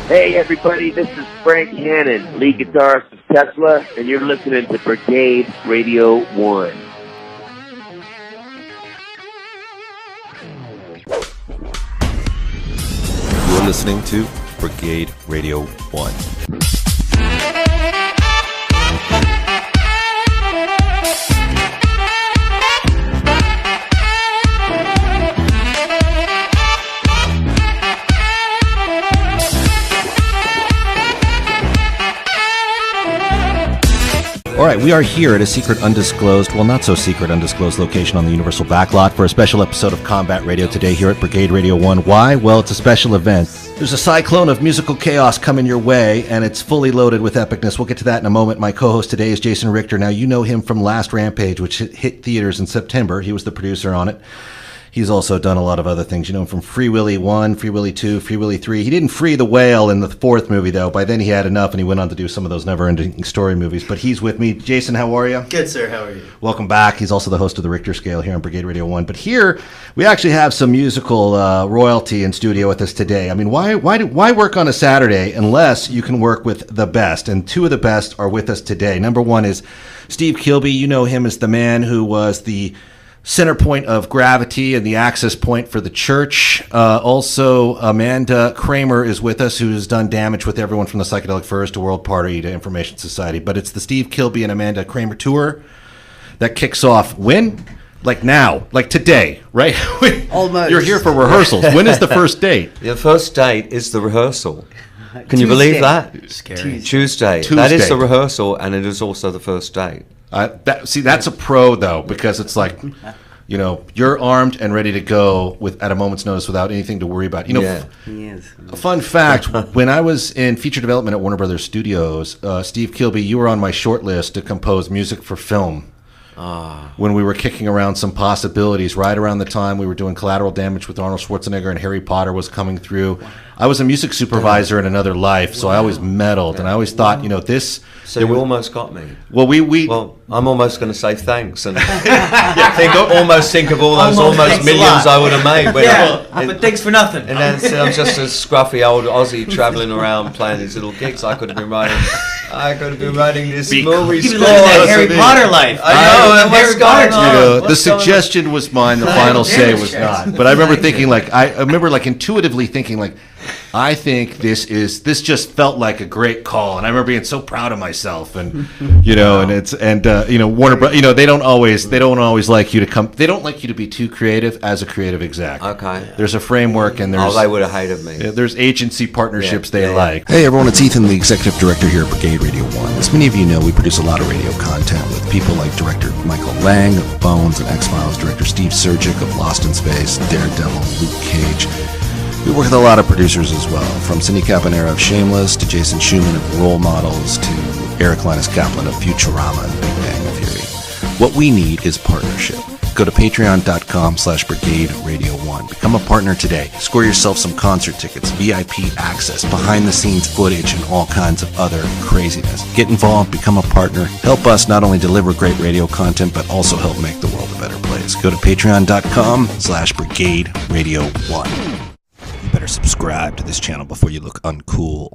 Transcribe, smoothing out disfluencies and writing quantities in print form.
Hey everybody, this is Frank Hannon, lead guitarist of Tesla, and you're listening to Brigade-Radio-One. You're listening to Brigade-Radio-One. All right, we are here at a secret, undisclosed, well, not so secret, undisclosed location on the Universal Backlot for a special episode of Combat Radio today here at Brigade-Radio-One. Why? Well, it's a special event. There's a cyclone of musical chaos coming your way, and it's fully loaded with epicness. We'll get to that in a moment. My co-host today is Jason Richter. Now, you know him from Last Rampage, which hit theaters in September. He was the producer on it. He's also done a lot of other things. You know him from Free Willy 1, Free Willy 2, Free Willy 3. He didn't free the whale in the fourth movie, though. By then he had enough, and he went on to do some of those never-ending story movies. But he's with me. Jason, how are you? Good, sir. How are you? Welcome back. He's also the host of the Richter Scale here on Brigade Radio 1. But here, we actually have some musical royalty in studio with us today. I mean, why work on a Saturday unless you can work with the best? And two of the best are with us today. Number one is Steve Kilbey. You know him as the man who was the center point of gravity and the access point for the church. Also, Amanda Kramer is with us, who's done damage with everyone from the Psychedelic Furs to World Party to Information Society. But it's the Steve Kilbey and Amanda Kramer tour that kicks off when? Like now, like today, right? Almost. You're here for rehearsals. When is the first date? The first date is the rehearsal. Can you believe that? Scary. Tuesday. That is the rehearsal, and it is also the first date. That's a pro, though, because it's like, you know, you're armed and ready to go at a moment's notice without anything to worry about. You know, a fun fact, when I was in feature development at Warner Brothers Studios, Steve Kilbey, you were on my short list to compose music for film. When we were kicking around some possibilities, right around the time we were doing Collateral Damage with Arnold Schwarzenegger and Harry Potter was coming through. I was a music supervisor in another life, so I always meddled, and I always thought, you know, this... So you almost got me. Well, Well, I'm almost going to say thanks, and almost think of all those almost millions I would have made. But thanks for nothing. And then I'm just a scruffy old Aussie travelling around playing these little gigs. I could have been writing this movie score. That Harry Potter life. I know, what's going on? You know, the suggestion was mine, the final say was not. But I remember thinking, intuitively thinking, like, I think this just felt like a great call, and I remember being so proud of myself, and you know, Warner Bros. You know, they don't always like you to come. They don't like you to be too creative as a creative exec. Okay. There's a framework, and there's they would have hated me. There's agency partnerships they like. Hey everyone, it's Ethan, the executive director here at Brigade Radio 1. As many of you know, we produce a lot of radio content with people like director Michael Lang of Bones and X-Files, director Steve Surgic of Lost in Space, Daredevil, Luke Cage. We work with a lot of producers as well, from Cindy Caponera of Shameless to Jason Schumann of Role Models to Eric Linus Kaplan of Futurama and Big Bang Theory. What we need is partnership. Go to patreon.com/Brigade-Radio-One. Become a partner today. Score yourself some concert tickets, VIP access, behind-the-scenes footage, and all kinds of other craziness. Get involved, become a partner. Help us not only deliver great radio content, but also help make the world a better place. Go to patreon.com/Brigade-Radio-One. You better subscribe to this channel before you look uncool.